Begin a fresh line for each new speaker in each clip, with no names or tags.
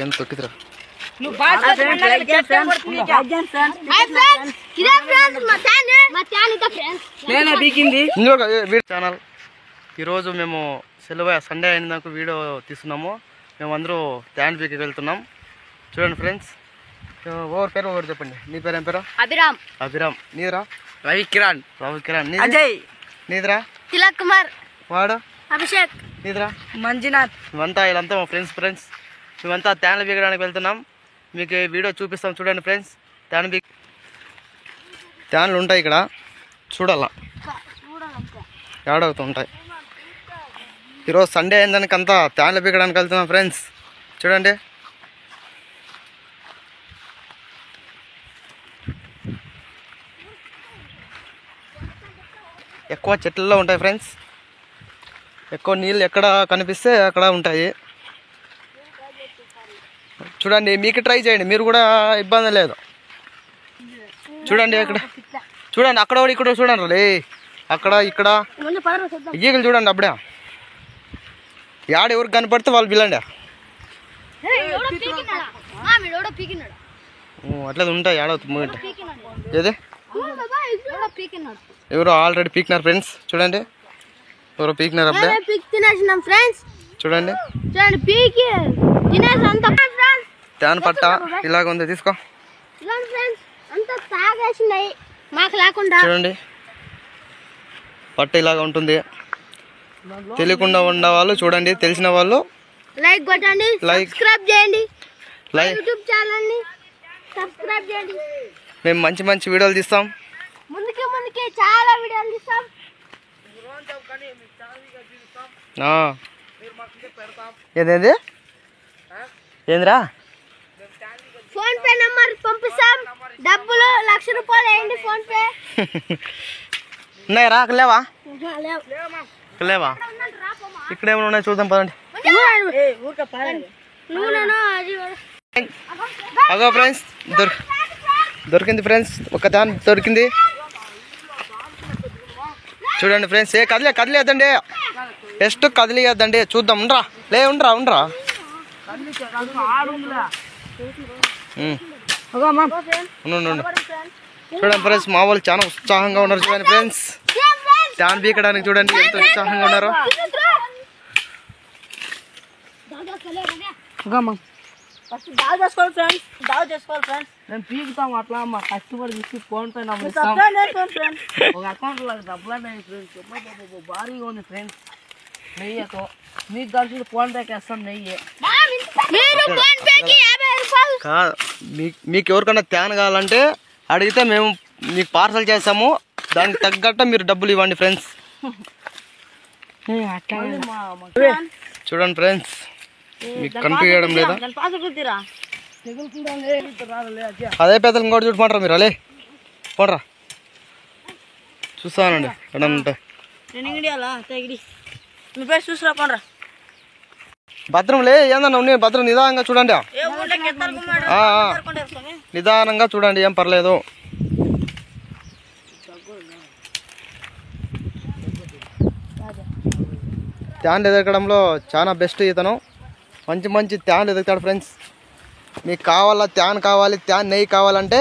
ఏం తొక్కిదిరా ఛానల్. ఈరోజు మేము సెలవు సండే అయినందుకు వీడియో తీస్తున్నాము. మేమందరూ ట్యాంక్ పీకి వెళ్తున్నాం. చూడండి ఫ్రెండ్స్, ఓవర్ పేరు ఓవర్ చెప్పండి. నీ పేరు ఏం పేరు?
అభిరామ్.
అభిరామ్. నీదిరా?
రవికిరణ్.
రవికిరణ్.
అజయ్.
నీదిరా?
తిలక్ కుమార్.
వాడు?
అభిషేక్.
నీదిరా?
మంజునాథ్.
వీళ్ళంతా మా ఫ్రెండ్స్ మేమంతా ట్యాన్లు పీకడానికి వెళ్తున్నాం. మీకు వీడియో చూపిస్తాం చూడండి ఫ్రెండ్స్. ట్యాన్లు ఉంటాయి ఇక్కడ, చూడాల ఏడవుతుంటాయి. ఈరోజు సండే అయిందానికి అంతా ట్యాన్లు పీకడానికి వెళ్తున్నాం ఫ్రెండ్స్. చూడండి ఎక్కువ చెట్లలో ఉంటాయి ఫ్రెండ్స్. ఎక్కువ నీళ్ళు ఎక్కడ కనిపిస్తే అక్కడ ఉంటాయి. చూడండి, మీకు ట్రై చేయండి, మీరు కూడా ఇబ్బంది లేదు. చూడండి ఇక్కడ చూడండి, అక్కడ కూడా ఇక్కడ చూడండి రే, అక్కడ ఇక్కడ ఈగలు చూడండి. అప్పుడే యాడ ఎవరికి కనపడితే వాళ్ళు పిల్లండి. అట్లా ఉంటాయి ఏడవుతుంది. ఏదే ఎవరో ఆల్రెడీ పీకినారు ఫ్రెండ్స్. చూడండి ఎవరో పీకినారు అప్పుడే. చూడండి ట్యాన్ పట్ట ఇలాగ ఉంది, తీసుకో. చూడండి పట్ట ఇలాగ ఉంటుంది. తెలియకుండా ఉన్న వాళ్ళు చూడండి, తెలిసిన వాళ్ళు
లైక్ కొట్టండి, సబ్స్క్రైబ్ చేయండి, యూట్యూబ్ ఛానల్ ని సబ్స్క్రైబ్ చేయండి.
మేము మంచి మంచి వీడియోలు తీస్తాం.
ముందుకే చాలా వీడియోలు తీస్తాం.
ఏదేంది ఏంద్రా?
ఫోన్ పే నంబర్ పంపిస్తాం. డబ్బులు 1,00,000 రూపాయలు వేయండి ఫోన్ పే.
ఉన్నాయరా? లేవా? లేవా? ఇక్కడ ఏమైనా ఉన్నాయి చూద్దాం పదండి. అగో ఫ్రెండ్స్, దొరికింది ఫ్రెండ్స్, ఒక దాని దొరికింది. చూడండి ఫ్రెండ్స్, కదిలేద్దండి, జస్ట్ కదిలేద్దండి, చూద్దాం. ఉండరా ఉండరా. చూడండి ఫ్రెండ్స్, మా వాళ్ళు చాలా ఉత్సాహంగా ఉన్నారు. చూడండి ఫ్రెండ్స్, ట్యాన్ పీకడానికి చూడండి ఎంత ఉత్సాహంగా ఉన్నారు.
చేసుకోవాలి ఫ్రెండ్స్. మేము పీకుతాం అట్లా మా కష్టపడి తీసి ఫోన్ పే ఒక అకౌంట్ లో డబ్బులు అనేవి ఫ్రెండ్స్. భారీగా ఉంది ఫ్రెండ్స్. నెయ్యితో మీకు కలిసి ఫోన్ పేకి వేస్తాం. నెయ్యి
మీకు ఎవరికైనా ట్యాన్ కావాలంటే అడిగితే మేము మీకు పార్సల్ చేస్తాము. దానికి తగ్గట్టు మీరు డబ్బులు ఇవ్వండి ఫ్రెండ్స్. చూడండి ఫ్రెండ్స్, మీకు కనిపించడం లేదా? అదే పెద్దలు ఇంకోటి చూడమంటారా మీరు? అలే పోండ్రా, చూస్తానండి ఎక్కడ ఉంటాయి. భద్రంలే ఏందన్నా ఉన్నాయి, భద్రం నిదానంగా చూడండి, నిదానంగా చూడండి, ఏం పర్లేదు. ట్యాన్లు ఎదగడంలో చాలా బెస్ట్ ఇతను. మంచి మంచి ట్యాన్లు ఎదుగుతాడు ఫ్రెండ్స్. మీకు కావాలా ట్యాన్ కావాలి, ట్యాన్ నెయ్యి కావాలంటే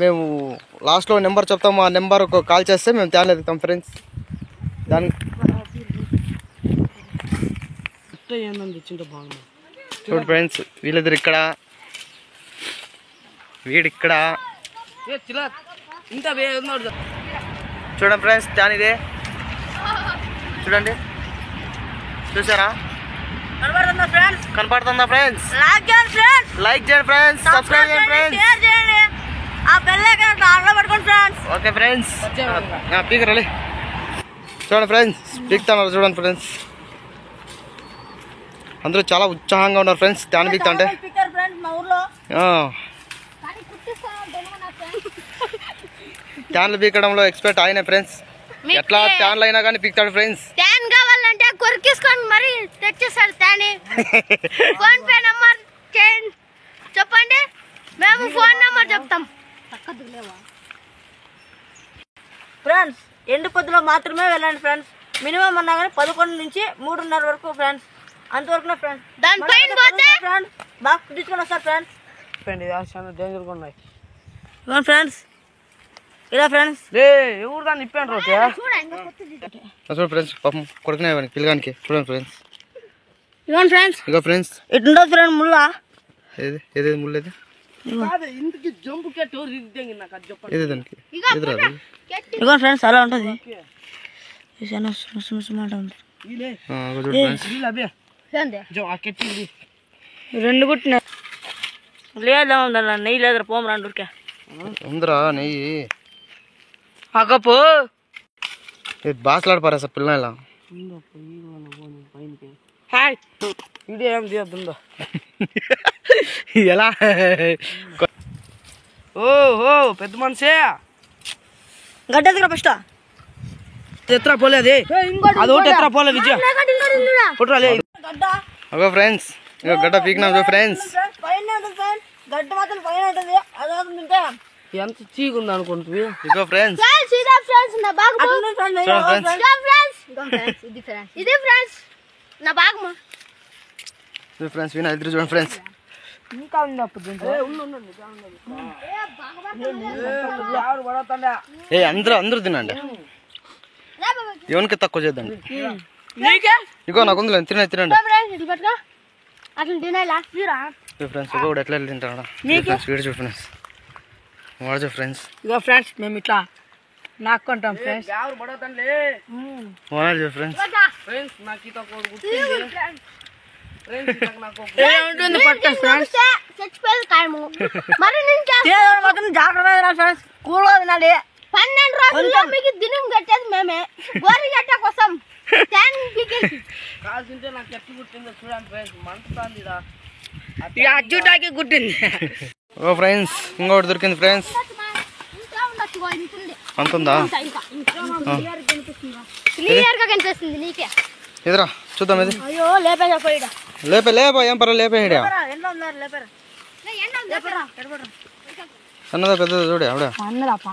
మేము లాస్ట్లో నెంబర్ చెప్తాము. ఆ నెంబర్కు కాల్ చేస్తే మేము ట్యాన్లు ఎదుగుతాం ఫ్రెండ్స్. దానికి చూడు ఫ్రెండ్స్, వీళ్ళిద్దరు ఇక్కడ, వీడిక్కడ. చూడండి ఫ్రెండ్స్, ట్యాన్ ఇదే. చూడండి, చూసారా? కనపడుతుందా ఫ్రెండ్స్? లైక్ చేయండి ఫ్రెండ్స్, సబ్స్క్రైబ్ చేయండి ఫ్రెండ్స్, ఓకే ఫ్రెండ్స్. పీకరాలి. చూడండి ఫ్రెండ్స్, పీకుతున్నారు. చూడండి ఫ్రెండ్స్, అందరూ చాలా ఉత్సాహంగా ఉన్నారు ఫ్రెండ్స్. ట్యాన్ పీకుతా అంటే ట్యాన్లు పీకడంలో ఎక్స్పర్ట్ ఆయనే ఫ్రెండ్స్. ఎట్లా ట్యాన్లు అయినా కానీ పీకుతాడు ఫ్రెండ్స్.
ట్యాన్ కావాలంటే కొరికేసుకొని మరి తెచ్చేస్తాడు ట్యాన్. ఫోన్ పే నంబర్ చెప్పండి, మేము ఫోన్ నంబర్ చెప్తాం.
ఫ్రెండ్స్ ఎండు పొద్దులో మాత్రమే వెళ్ళండి ఫ్రెండ్స్. మినిమం అన్నా కానీ 11 నుంచి 3:30 వరకు ఫ్రెండ్స్. అంతవరకు ఫ్రెండ్స్.
దానిపైన పోతే
ఫ్రెండ్స్ బాగా తీసుకొని వస్తారు ఫ్రెండ్స్. ఫ్రెండ్ ఇది చాలా డేంజర్గా ఉన్నాయి ఫ్రెండ్స్. ఇలా ఫ్రెండ్స్ రే ఎవరు దాన్ని ఇప్పాను రోకే
చూడండి ఫ్రెండ్స్ పాపం కొడుకునే పిల్లగానికి చూడండి ఫ్రెండ్స్.
ఇవ్వండి ఫ్రెండ్స్.
ఇక ఫ్రెండ్స్
ఇటుండదు ఫ్రెండ్ ముళ్ళ
ఏది ఏదేది ముళ్ళేది
ఇంటికి జంపు కెట్టు నాకు అది చెప్పండి.
ఏది దానికి ఏది రాదు.
ఇవ్వండి ఫ్రెండ్స్ అలా ఉంటుంది. ఉంటుంది
చూడండి ఫ్రెండ్స్.
రెండు గుట్టిన లేదా ఉందా నెయ్యి లేదా పోమ రండి ఊరికే
ఉందిరా నెయ్యి
అగపో
బాసలాడిపారా సార్ పిల్లల
హాయ్ వీడియో ఏం తీయద్దుందో
ఎలా
ఓహో పెద్ద మనిషే గడ్డ దగ్గర ఫస్ట్ ఎత్రా పోలేదు అది ఒకటి ఎత్రా పోలేదు విజయ పుట్రాలే
అగో ఫ్రెండ్స్ ఇక గడ్డ పీకినాం చూ ఫ్రెండ్స్.
గడ్డ మాత్రం పైన ఉంటుంది అదే ఎంత చీకుంది అనుకుంటుంది.
ఇగో ఫ్రెండ్స్
ఇదే ఫ్రెండ్స్ నా బాగా
చూడండి ఫ్రెండ్స్.
ఇది ఫ్రెండ్స్ ఇది ఫ్రెండ్స్ నా బాగా
ఫ్రెండ్స్ వినా ఇద్దరు చూడండి ఫ్రెండ్స్.
ఇంకా ఉంది అప్పుడు
అందరూ తినండి ఎవరికి తక్కువ చేద్దండి. ఇగో నాకు ఉంది తినండి తినండి
అట్లా తినాలా
ఫ్రెండ్స్ ఒకటి ఎట్లా తింటాడా వీడు చూ ఫ్రెండ్స్ వాడు చూ ఫ్రెండ్స్.
ఇగో ఫ్రెండ్స్ మేము ఇట్లా నాకుంటాం ఫ్రెండ్స్
వాడు చూ ఫ్రెండ్స్.
ఉంటుంది పట్టు ఫ్రెండ్స్
చచ్చిపోయేది ఖాయము. మరి నేను
మాత్రం జాగ్రత్త ఫ్రెండ్స్ కూల్ తినాలి.
12 రోజుల్లో మీకు దినం కట్టేది మేమే గోరి గట్ట కోసం
కాల్సింటే నాకు ఎట్టు గుట్టిందో చూడండి ఫ్రెండ్స్ మంటుతాందిరా అజ్జుటాకి గుట్టింది.
ఓ ఫ్రెండ్స్ ఇంకోటి దొరికింది ఫ్రెండ్స్. అంతుందా
క్లియర్ గా కనిపిస్తుంది నీకే.
ఎదురా చూద్దాం ఇది
అయ్యో లేపేసా పోయిడా
లేపే లేపా ఏం పర్లేదు లేపేయడా
ఎండ్లో ఉన్నారు లేపరా
సన్నదా పెద్దదా చూడే ఆవిడ
అన్నదాపా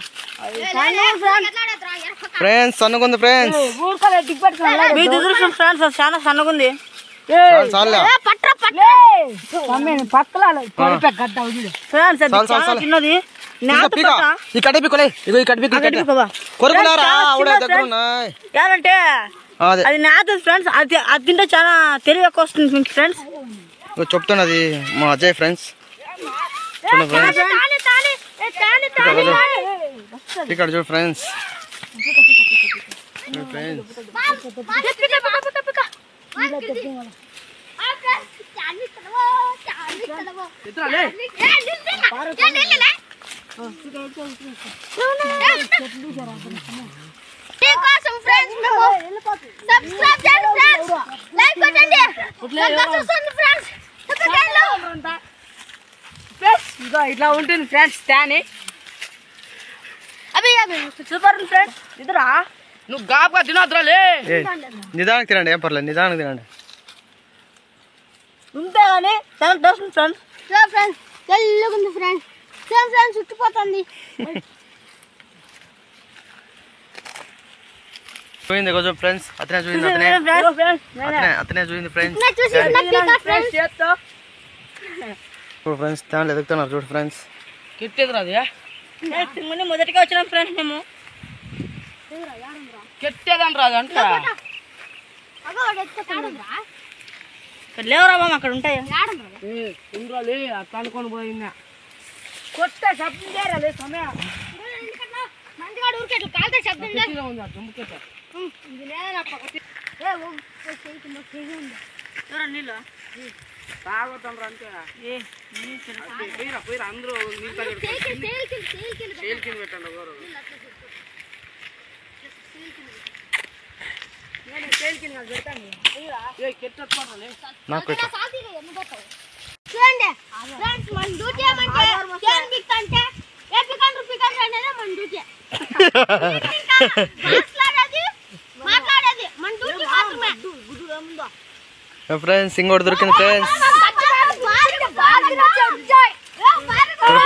ఫ్రెండ్స్ సన్నగుంది ఫ్రెండ్స్.
ఫ్రెండ్స్ చాలా సన్నగుంది.
చాలే
చిన్నది
ఈ కట్ట పిక్కలే ఇగో ఈ కట్ట పిక్కలు కొరుకులారా ఆవిడ దగ్గర ఉన్నాయి.
ఏంటంటే అది నాతో ఫ్రెండ్స్ అది అది తింటే చాలా తెలివి ఎక్కువ వస్తుంది ఫ్రెండ్స్.
చెప్తున్నది మా అజయ్ ఫ్రెండ్స్. ఇక్కడ చూడు ఫ్రెండ్స్.
ఇట్లా ఉంటుంది ఫ్రెండ్స్ తాని సూపర్ ఫ్రెండ్స్. ఇద్దరా నువ్వు గాపుగా తినద్దురాలే
నిదానికి తినండి ఏం పర్లేదు నిదానికి తినండి.
ఉంటే కానీ చాలా టేస్ట్ ఫ్రెండ్స్.
ఫ్రెండ్స్ తెల్లగుంది ఫ్రెండ్స్. ఫ్రెండ్స్ చుట్టుపోతుంది
చూయింది కొంచెం ఫ్రెండ్స్. అతనే చూయింది అతనే చూయింది ఫ్రెండ్స్. ఇప్పుడు ఫ్రెండ్స్ దాంట్లో ఎదుగుతున్నారు చూడు ఫ్రెండ్స్.
కెట్టేదిరా అది మొదటిగా వచ్చినాం ఫ్రెండ్స్ మేము కెట్టేదని రాదు అంట లేవరా బామ్మ అక్కడ ఉంటాయి ఉండాలి అట్లా అనుకొని పోయిందా కొట్టే శబ్దం చేయరాలే సమయం నీళ్ళు తాగుతాం అంతే పోయిరా అందరూ నీళ్ళు పెట్టండి
చూడండి ఫ్రెండ్స్ మన డ్యూటీ ఏమంటే చేను బిక్కంటే ఏ పికండ్రు అనేది మన డ్యూటీ. మాట్లాడేది మన డ్యూటీ మాత్రమే.
ఫ్రెండ్స్ ఇంకోటి దొరికింది ఫ్రెండ్స్.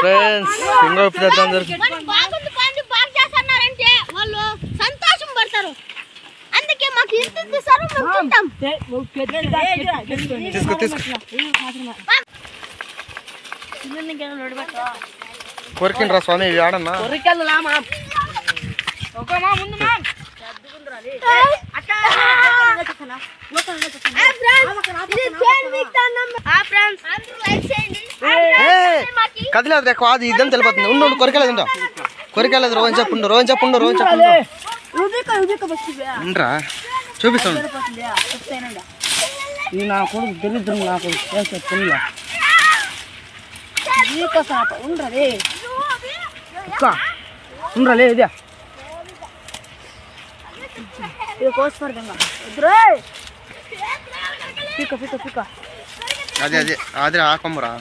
ఫ్రెండ్స్ ఇంకోటి దొరికింది.
బాగా చేస్తున్నారంటే వాళ్ళు సంతోషం పడతారు. అందుకే మాకు
తీసుకో తీసుకో కొరికిండ్రా స్వామి ఇవి ఆడన్నా
కొరికెళ్ళలా మా ముందు మా
కదిలేదు ఎక్కువ అది ఇదని తెలిపోతుంది ఉండు కొరికెళ్ళదు ఉండు కొరికెళ్ళదు రోహన్ చెప్పుండు ఉండరా చూపిస్తాను
ఇది నా కొడుకు దరిద్రం నాకు చెప్తున్నా ఉండరే ఉండలే ఇదే
అదే అదే అదే ఆకొమ్మరా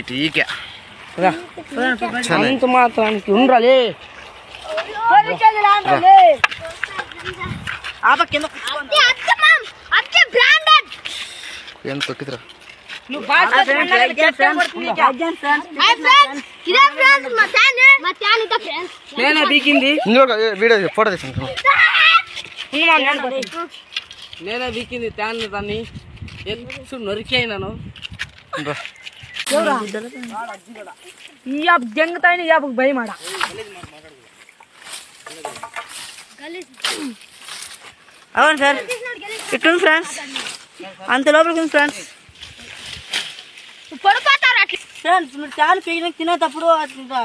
టీకే
అంత మాత్రానికి ఉండలే
ఏం తొక్కిదిరా
నేనే బీకింది
వీడియో ఫోటో తీసుకుంటాను
నేనే బీకింది తాన్ని దాన్ని ఎత్తు నొరికేయినాను జంగతాయిన యాపకు భయం ఆడ అవును సార్ ఇట్టుంది ఫ్రెండ్స్ అంత లోపలికి ఉంది ఫ్రెండ్స్ ఫ్రెండ్స్ మీరు చాలా పీకిన తినేటప్పుడు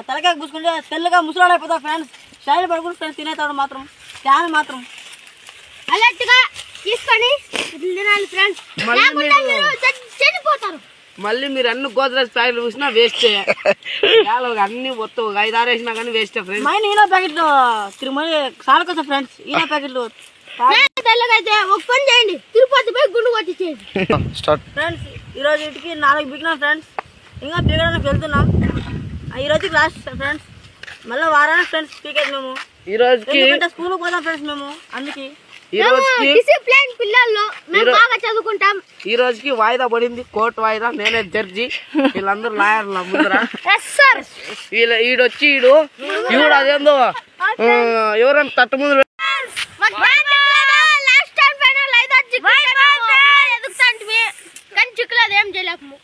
తలకాయ పూసుకుంటే తెల్లగా ముసలాడైపోతా ఫ్రెండ్స్ స్టైల్ పడుకుని ఫ్రెండ్స్ తినేటప్పుడు మాత్రం చాలా మాత్రం
అలర్ట్గా తీసుకొని తినాలి ఫ్రెండ్స్ చనిపోతారు
మళ్ళీ మీరు అన్ని గోద్రేజ్ ప్యాకెట్లు చూసినా వేస్ట్ అన్ని మొత్తం 5-6 వేసినా కానీ వేస్ట్ ఫ్రెండ్స్ మైన ఈనో ప్యాకెట్లు తిరుమల సాలకొస్తా ఫ్రెండ్స్ ఈనో ప్యాకెట్లు
తెల్లగైతే ఒక పని చేయండి తిరుపతి పోయి గుండు కొట్టించేయండి
ఫ్రెండ్స్ ఈరోజు ఇంటికి 4 బిగినాం ఫ్రెండ్స్ ఇంకా పీకడానికి వెళ్తున్నాం ఈ రోజుకి లాస్ట్ ఫ్రెండ్స్ మళ్ళీ వారానికి ఫ్రెండ్స్ పీకేది మేము ఈ రోజుకి స్కూల్కి పోతాం ఫ్రెండ్స్ మేము అందుకే
డిసిప్లిన్ పిల్లల్లో మేము బాగా చదువుకుంటాం
ఈ రోజుకి వాయిదా పడింది కోర్టు వాయిదా నేనే జడ్జి వీళ్ళందరూ లాయర్ల ముందర ఈడొచ్చి ఈడు అదేందో ఎవరైనా తట్టు ముందు
లాస్ట్ టైం ఫైనల్ 5 చిక్కులు కానీ చిక్కులు అదేం చేయలేము